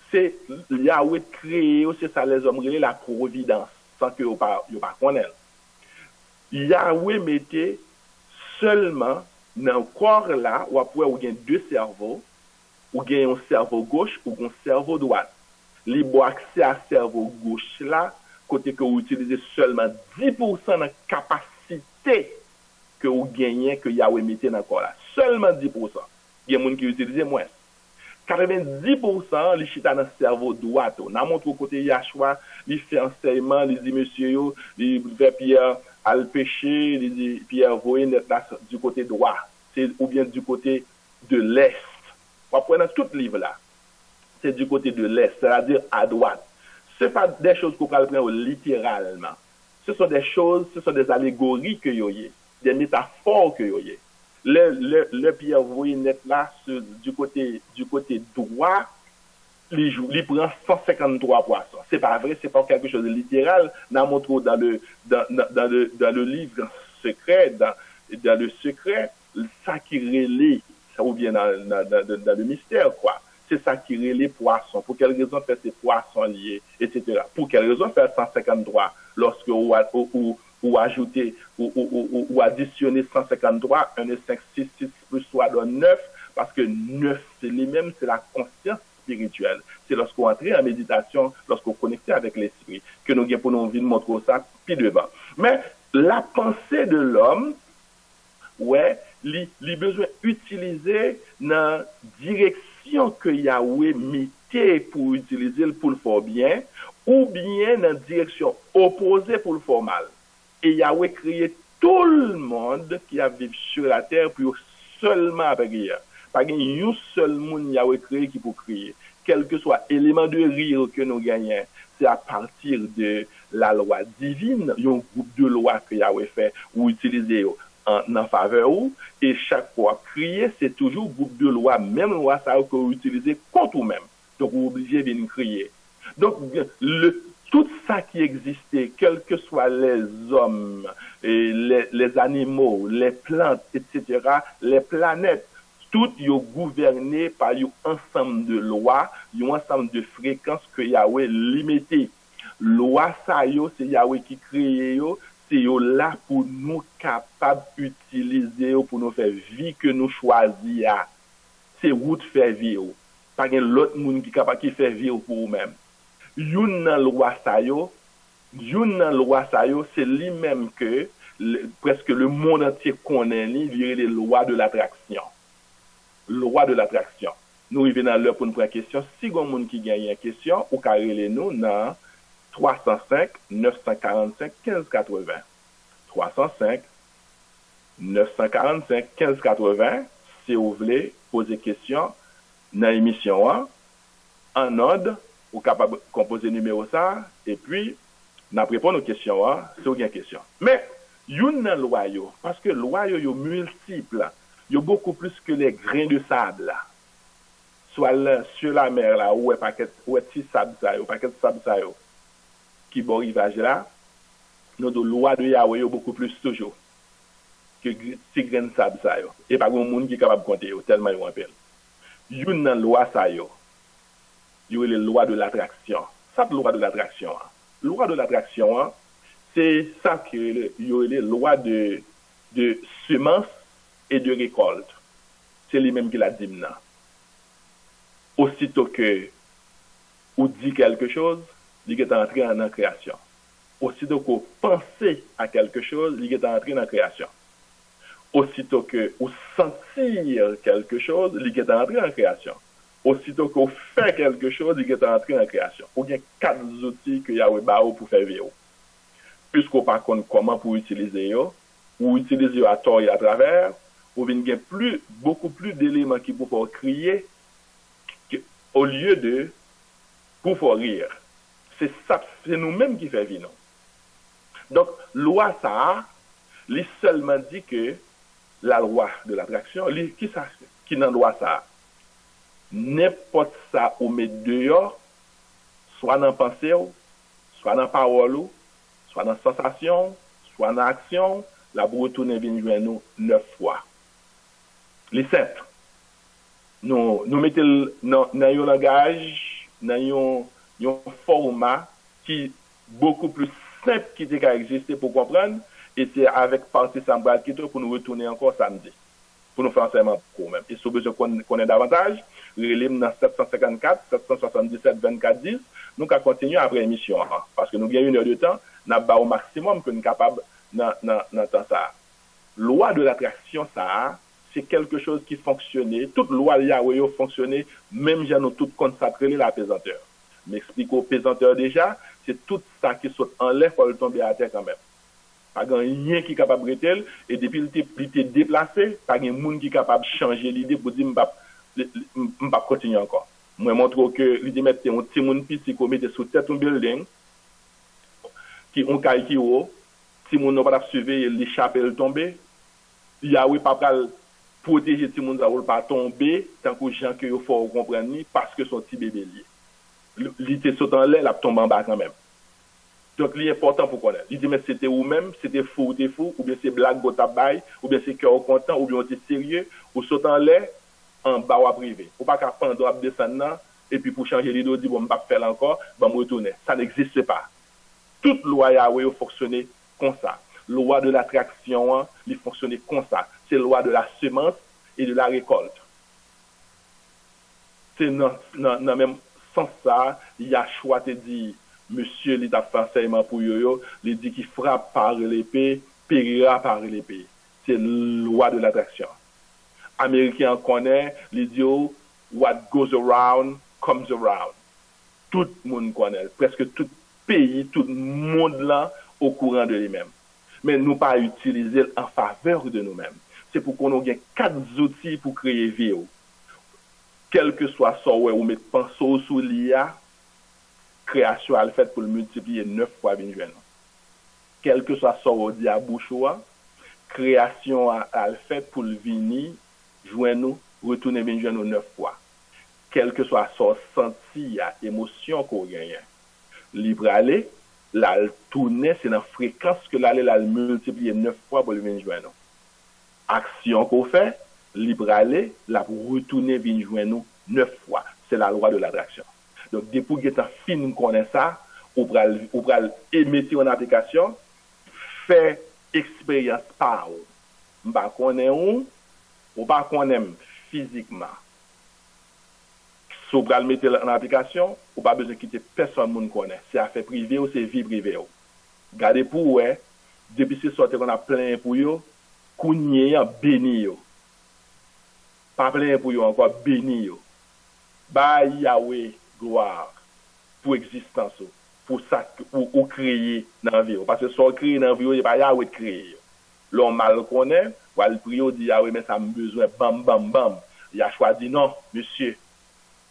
S1: c'est Yahweh créé, c'est ça les hommes relais la providence, sans que vous ne connaissez pas. Yahweh mettait seulement dans le corps là, où après vous avez deux cerveaux, ou avez un cerveau gauche ou un cerveau droit. Libre accès à cerveau gauche là, côté que vous utilisez seulement 10% de la capacité que vous gagnez, que Yahweh mettait dans le corps là. Seulement 10%. Il y a des gens qui utilisent moins. 90% les chita dans le cerveau droit. On a montré côté Yahshua, il fait enseignement, il dit monsieur, il fait Pierre à le péché, il dit Pierre voyez du côté droit, ou bien du côté de l'est. On va prendre tout le livre là. C'est du côté de l'est, c'est-à-dire à droite. Ce ne sont pas des choses qu'on peut prendre littéralement. Ce sont des choses, ce sont des allégories que vous avez, des métaphores que vous avez. Le Pierre voyez net là, du côté droit, il prend 153 poissons. C'est pas vrai, c'est pas quelque chose de littéral. Nous montrons dans le livre secret, dans le secret, ça qui relaie, ou bien dans le mystère, quoi. C'est ça qui relaie poissons. Pour quelle raison faire ces poissons liés, etc. Pour quelle raison faire 153 lorsque ou ajouter ou additionner 153, 1 et 5, 6, 6 plus 3 donne 9, parce que 9, c'est les mêmes, c'est la conscience spirituelle. C'est lorsqu'on entre en méditation, lorsqu'on connecte avec l'esprit, que nous avons pour nous envie de montrer ça, puis devant. Mais la pensée de l'homme, ouais, les besoin utiliser dans direction que Yahweh mettait pour utiliser pour le faire bien, ou bien dans direction opposée pour le faire mal. Et Yahweh créé tout le monde qui a vécu sur la terre pour seulement prier. Pas un seul monde Yahweh créé qui peut crier. Quel que soit l'élément de rire que nous gagnons, c'est à partir de la loi divine, un groupe de lois que Yahweh fait ou utiliser en faveur ou, et chaque fois crier, c'est toujours groupe de lois, même loi ça que vous utilisez contre vous-même. Donc vous obligez de venir crier. Donc tout ça qui existait, quels que soient les hommes, et les animaux, les plantes, etc., les planètes, tout est gouverné par un ensemble de lois, un ensemble de fréquences que Yahweh limité. Loi ça c'est Yahweh qui crée c'est là pour nous capables d'utiliser pour nous faire vie que nous choisissons. C'est route faire vie. Pas l'autre monde qui capable qui fait vie pour vous-même. Une loi ça c'est lui-même que presque le monde entier connaît les lois de l'attraction. Loi de l'attraction. Nous arrivons dans l'heure pour nous prendre question. Si vous avez un monde qui gagne une question, ou carrez nous dans 305 945 1580. 305 945 1580. Si vous voulez poser question dans l'émission en ordre, vous êtes capable de composer le numéro ça, et puis, nous répondons aux questions si vous avez une question. Mais, il y a une loi, parce que les lois sont multiples. Il y a beaucoup plus que les grains de sable. Soit là, sur la mer, là, où est petit sable, ou paquet de sable, qui est bon rivage là, notre loi de Yahweh est beaucoup plus toujours que ces grains de sable. Et pas grand monde qui est capable de compter, tellement ils appellent. Il y a une loi, il y a les lois de l'attraction. Ça, loi de l'attraction. Loi de l'attraction, c'est ça que il y a les lois de semences et de récolte. C'est lui-même qui l'a dit maintenant. Aussitôt que vous dit quelque chose, il est entré en création. Aussitôt que vous pensez à quelque chose, il est entré en création. Aussitôt que vous sentez quelque chose, il est entré en création. Aussitôt que vous faites quelque chose, il est entré en création. Il y a 4 outils que Yahweh pour faire vivre. Puisqu'on ne sait pas comment pour utiliser, ou utiliser à tort et à travers, ou bien il y a beaucoup plus d'éléments qui peuvent crier au lieu de pour faire rire. C'est ça, c'est nous-mêmes qui faisons vivre. Donc, loi ça, il seulement dit que la loi de l'attraction, qui dans loi ça, n'importe ça ou met dehors, soit dans pensée, soit dans parole, soit dans sensation, soit dans action, la retourne vient jouer nous 9 fois. Les simples. Nous mettons dans un langage, dans un format qui est beaucoup plus simple qui exister pour comprendre, et c'est avec partie Sambral qui pour nous retourner encore samedi, pour nous faire enseignement pour même. Et si vous avez besoin qu'on connaisse davantage, relève dans 754, 777, 24, 10, nous allons continuer après l'émission, parce que nous avons 1 heure de temps, nous avons au maximum que nous sommes capables dans temps ça. Loi de l'attraction, ça, c'est quelque chose qui fonctionnait. Toute loi Yahweh fonctionnait, même j'ai nous tout consacré la pesanteur. M'explique au pesanteur déjà, c'est tout ça qui saute en l'air pour le tomber à terre quand même. Pas grand rien qui est capable de rester, et depuis qu'il était déplacé, pas grand monde qui est capable de changer l'idée pour dire je pas continuer encore. Moi montre que l'idée mettre un petit monde petit qu'on mettait sous tête un building qui on caille qui haut, si monde n'a pas surveiller l'échapper le tomber, Yahweh pas protéger tout le monde ça pas tomber tant que gens que faut comprendre parce que son petit bébé lié. Il était sauté en l'air, il a tombé en bas quand même. Donc, l'important pour connaître. Il dit, mais c'était ou même, c'était fou ou t'es fou, ou bien c'est blague ou tabaye, ou bien c'est cœur content, ou bien on était sérieux, ou sauter en l'air, en bas ou à privé. Ou pas qu'à prendre, à descendre, et puis pour changer l'idée, dit, bon, je ne vais pas faire encore, je vais me retourner. Ça n'existe pas. Toute loi Yahweh fonctionnait comme ça. Loi de l'attraction, il fonctionnait comme ça. C'est loi de la semence et de la récolte. C'est dans même sens ça, Yahshua te dit, monsieur, il a fait enseignement pour yo, il dit qu'il frappe par l'épée, périra par l'épée. C'est loi de l'attraction. Américain connaît, il dit, what goes around, comes around. Tout le monde connaît, presque tout pays, tout le monde là, au courant de lui-même. Mais nous pas utiliser en faveur de nous-mêmes. C'est pour qu'on ait 4 outils pour créer vie. Quel que soit ça, ou mettre pensée sous l'IA, création à le fait pour le multiplier 9 fois bien. Quel que soit ça, on dit à bouchoua, création à le fait pour le venir, joindre retourner bien 9 fois. Quel que soit son senti, émotion qu'on gagne. Libre aller, la tourner, c'est dans la fréquence que l'aller la multiplier 9 fois pour le venir joindre. Action qu'on fait, libre aller, la retourner venir joindre 9 fois. C'est la loi de l'attraction. Donc, depuis que tu as fini de connaître ça, ou pour émettre en application, faire expérience par ou. Je ne sais pas qu'on est où, ou pas qu'on aime physiquement. Si vous le mettre en application, ou pas besoin de quitter personne ne connaît. C'est affaire privée ou c'est vie privée. Gardez pour vous, depuis ce soir qu'on a plein pour vous, kounye béni yo. Pas plein pour vous encore béni yo. Ba Yahweh gloire pour existence pour ça ou créer dans la vie parce que soit créer dans la vie il pas Yahweh créer. L'homme mal connaît, va le prier dit Yahweh mais ça me besoin bam bam bam. Il a choisi non, monsieur.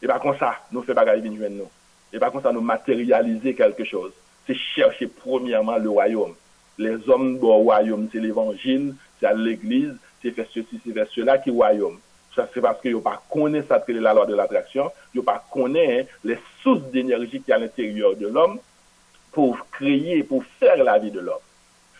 S1: Et pas comme ça, nous fait bagaille venir nous. Et pas comme ça nous matérialiser quelque chose. C'est chercher premièrement le royaume. Les hommes du royaume, c'est l'évangile, c'est l'église, c'est faire ceci, c'est faire cela qui est royaume. Ça, c'est parce que vous ne connaissez pas la loi de l'attraction, vous ne connaissez pas les sources d'énergie qui sont à l'intérieur de l'homme pour créer, pour faire la vie de l'homme.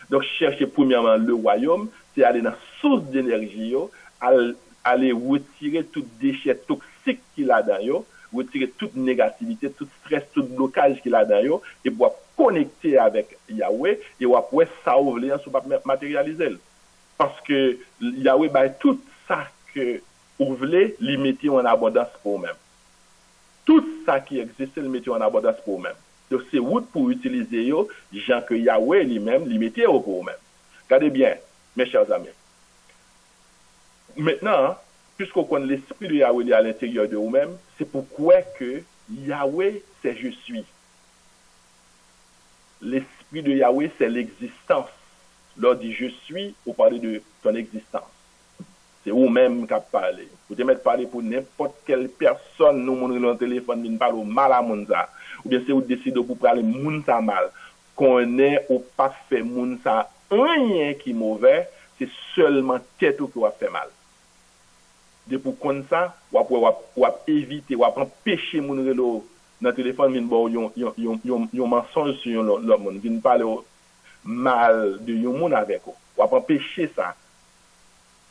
S1: Donc, chercher premièrement le royaume, c'est aller dans la source d'énergie, aller retirer tout déchet toxique qu'il a dans yo, retirer toute négativité, tout stress, tout blocage qu'il a dans yo, et pour connecter avec Yahweh, et pour ça ouvrir, ça va matérialiser. Parce que Yahweh va tout ça que vous voulez, les mettez en abondance pour vous-même. Tout ça qui existe, le mettez en abondance pour vous-même. Donc, c'est vous pour utiliser yo, gens que Yahweh lui-même, les mettez pour vous-même. Regardez bien, mes chers amis. Maintenant, puisqu'on connaît l'esprit de Yahweh à l'intérieur de vous-même, c'est pourquoi que Yahweh, c'est je suis. L'esprit de Yahweh, c'est l'existence. Lors dit je suis, vous parlez de ton existence. C'est vous-même qui parlez. Vous devez parler pour n'importe quelle personne, nous, mon le téléphone, nous parlons mal à Mounsa. Ou bien c'est vous décidez pour parler Mounsa mal. Qu'on est ou pas fait Mounsa rien qui est mauvais, c'est seulement tête qui va faire mal. De pour comme ça, ou éviter, ou empêcher mon relo dans le téléphone, yon mensonge sur l'autre monde, vient parler mal de yon monde avec vous. Ou empêcher ça.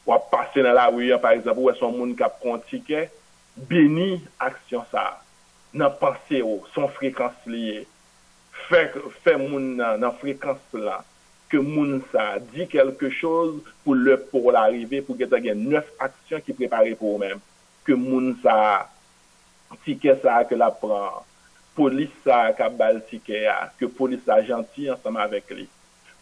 S1: Ou passer dans la rue, par exemple, où est son monde qui a pris un ticket, béni action ça. Dans pensée, son fréquence liée. Fait moun dans fréquence là. Que moun ça dit quelque chose pour l'arrivée, pour que tu aies 9 actions qui préparent pour vous-même. Que moun ça, ticket ça que la prend, police ça qui a bal ticket, que police ça gentil ensemble avec lui.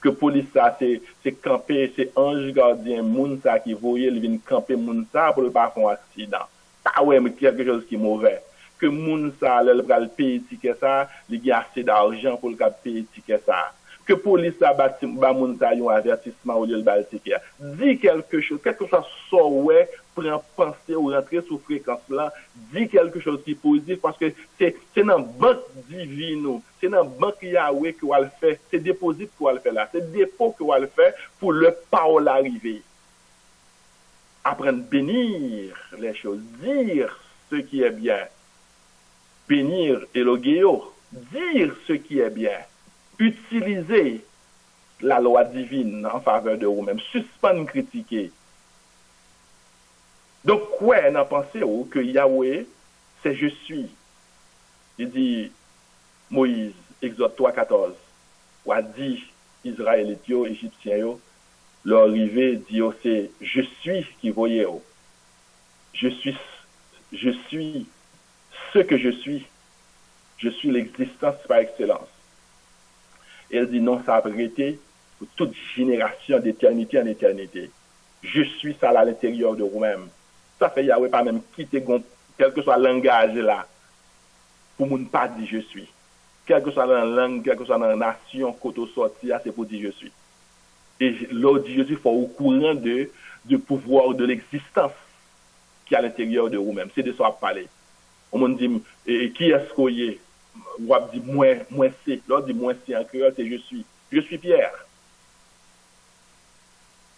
S1: que police ça c'est camper, c'est ange gardien moun ça qui voyait il vient camper moun ça pour le pas faire un accident. Pas ouais mais quelque chose qui est mauvais. Que moun ça le pral payer ticket ça, il y a assez d'argent pour le payer ticket ça. Que police ça ba moun ça un avertissement au lieu de bal ticket. Dis quelque chose, quelque chose ça ouais prend penser ou rentrer sous fréquence là, dis quelque chose qui est positif parce que c'est dans banque divine, c'est dans banque Yahweh que va le faire, c'est déposit que va le faire là, c'est dépôt que va le faire pour le parole arriver. Apprendre à bénir les choses, dire ce qui est bien. Bénir elogéo, dire ce qui est bien. Utiliser la loi divine en faveur de vous-même, suspendre critiquer. Donc, quoi, on pensé que Yahweh, c'est je suis. Il dit, Moïse, Exode 3:14, ou a dit Israélites, Égyptiens, leur arrivée dit, c'est je suis qui voyait. Je suis ce que je suis. Je suis l'existence par excellence. Et elle dit non, ça a arrêté pour toute génération d'éternité en éternité. Je suis ça à l'intérieur de vous-même. Ça fait Yahweh pas même quitter quel que soit le langage là, pour ne pas dire je suis. Quelle que soit la langue, quelle que soit la nation, côté sorti, c'est pour dire je suis. Et l'autre dit je suis, il faut au courant du pouvoir de l'existence qui est à l'intérieur de vous-même. C'est de ça à parler. On me dit, qui est-ce qu'on y est? On dit, moi c'est. L'autre dit, moi c'est en créole, c'est je suis. Je suis Pierre.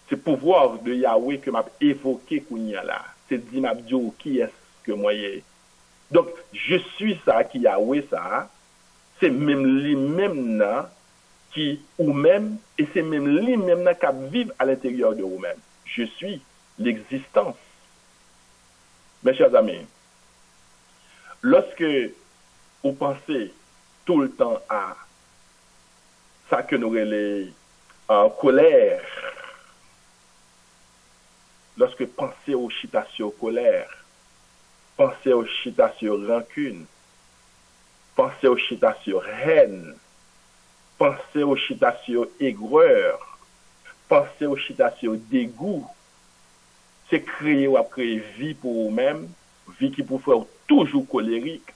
S1: C'est le pouvoir de Yahweh que m'a évoqué là. C'est dit, m'a dit, qui est-ce que moi y est? Donc, je suis ça qui Yahweh ça. C'est même lui-même qui ou même, et c'est même lui-même qui vit à l'intérieur de vous-même. Je suis l'existence. Mes chers amis, lorsque vous pensez tout le temps à ça que nous relève en colère, lorsque pensez aux chitations colère, pensez aux chitations rancune, pensez aux chitations haine, pensez aux chitations aigreur, pensez aux chitations dégoût, c'est créer ou créer vie pour vous-même, vie qui peut faire toujours colérique,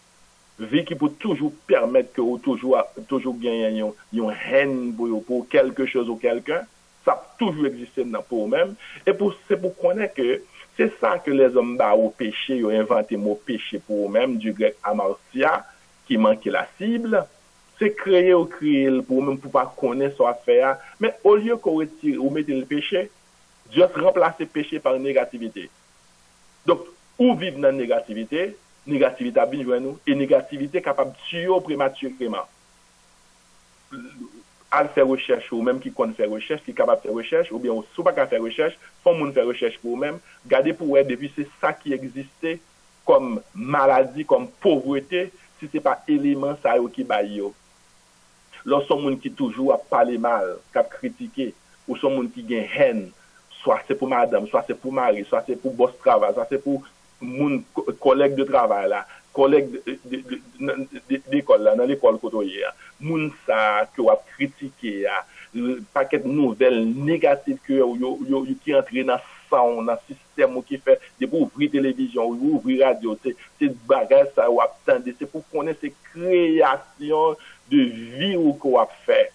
S1: vie qui peut toujours permettre que vous toujours gagner une haine pour quelque chose ou quelqu'un, ça a toujours existé pour vous-même. Et c'est pour connaître que c'est ça que les hommes au péché, ils ont inventé le mot péché pour eux-mêmes, du grec amartia, qui manquait la cible. C'est créer ou créer pour eux-mêmes pour ne pas connaître son affaire. Mais au lieu qu'on retire ou mette le péché, Dieu remplace le péché par négativité. Donc, ou vivre dans la négativité a bien joué nous, et négativité capable de tuer prématurément. À faire recherche, ou même qui compte faire recherche, qui est capable de faire recherche, ou bien ou pas qu'à faire recherche, faut moun faire recherche pour vous-même, gardez pour vous depuis c'est ça qui existait comme maladie, comme pauvreté, si ce n'est pas élément ça qui baille. Lorsque moun qui toujours a parlé mal, qui a critiqué, ou son moun qui gagne haine, soit c'est pour madame, soit c'est pour mari, soit c'est pour boss travail, soit c'est pour mon collègue de travail là, collègue d'école là, dans l'école côtoyée, moun ça que a critiqué, paquet de nouvelles négatives qui entrent dans sound, dans le système qui fait de pour ouvrir télévision, ouvrir radio, c'est bagage ça ou attendre, c'est pour connaître ces créations de vie ou qu'on a fait.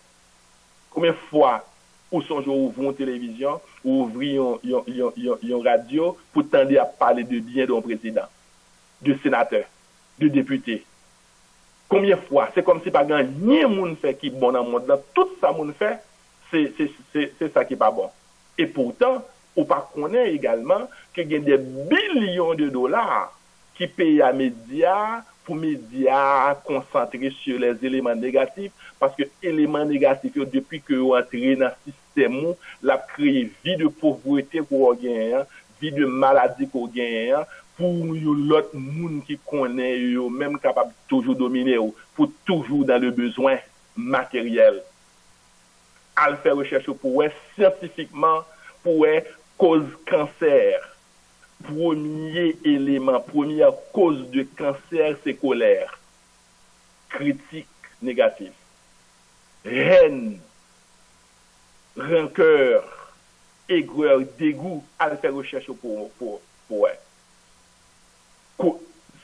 S1: Combien de fois ou son jour ouvrir une télévision, ou ouvrir une radio pour tendre à parler de bien d'un président, de sénateur, de député. Combien de fois? C'est comme si pas grand ni moun fait qui bon dans le monde. Tout ça moun fait, c'est ça qui est pas bon. Et pourtant, on pas connaît également qu'il y a des billions de dollars qui payent à médias pour médias concentrer sur les éléments négatifs, parce que les éléments négatifs, depuis que vous entrez dans le système, la créé vie de pauvreté pour gagner, vie de maladie pour gagner, pour l'autre monde qui connaît, même capable de toujours dominer, pour toujours dans le besoin matériel. À faire recherche pour scientifiquement, pour cause cancer. Premier élément, première cause de cancer, c'est colère. Critique négative. Haine. rancœur, aigreur, dégoût, à le faire recherche pour elle.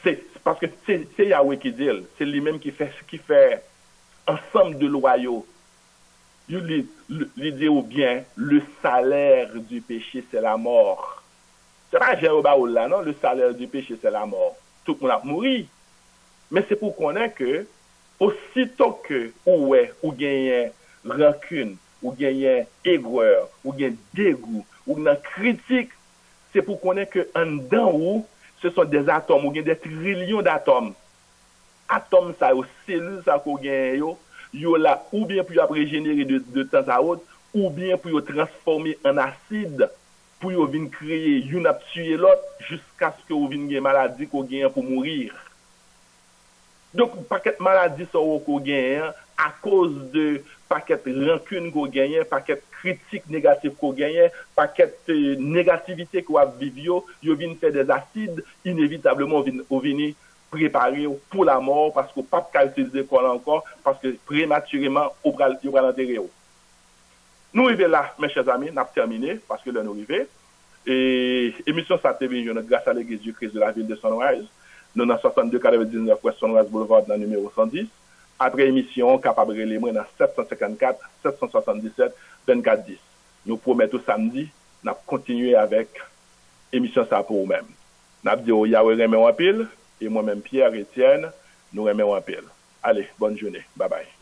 S1: C'est parce que c'est Yahweh qui dit, c'est lui-même qui fait ensemble de loyaux. Il dit ou bien, le salaire du péché, c'est la mort. C'est pas Jérobaoul là, non? Le salaire du péché, c'est la mort. Tout le monde a mouru. Mais c'est pour qu'on ait que, aussitôt que, ou gagne rancune, ou gagne aigreur, ou gagne dégoût, ou gagne critique, c'est pour qu'on ait que, en dedans où, ce sont des atomes, ou gagne des trillions d'atomes. Atomes, ça, aux cellules, ça, qu'on gagne, yo là, ou bien pour y régénérer de temps à autre, ou bien pour y transformer en acide, pour y venir créer, yon a tué l'autre, jusqu'à ce que vous venez une maladie qu'on gagne pour mourir. Donc, paquet maladie qu'on gagne, à cause de paquet rancune qu'on gagne, paquet critique négatif qu'on gagne, paquet négativité qu'on a vivre, yo vient faire des acides, inévitablement, vous venez préparer pour la mort, parce qu'on ne peut pas utiliser encore, parce que prématurément, on va l'enterrer. Nous arrivons là, mes chers amis, nous avons terminé, parce que là, nous arrivons. Et l'émission SATV, grâce à l'Église du Christ de la ville de Sunrise. Nous dans 6299 West Sunrise Boulevard dans le numéro 110. Après émission, capable de les dans 754 777 2410. Nous promettons samedi, nous continuer avec émission ça pour vous-même. Nous avons dit au Yahweh remet en pile, et moi-même Pierre Etienne, nous remettons en pile. Allez, bonne journée. Bye bye.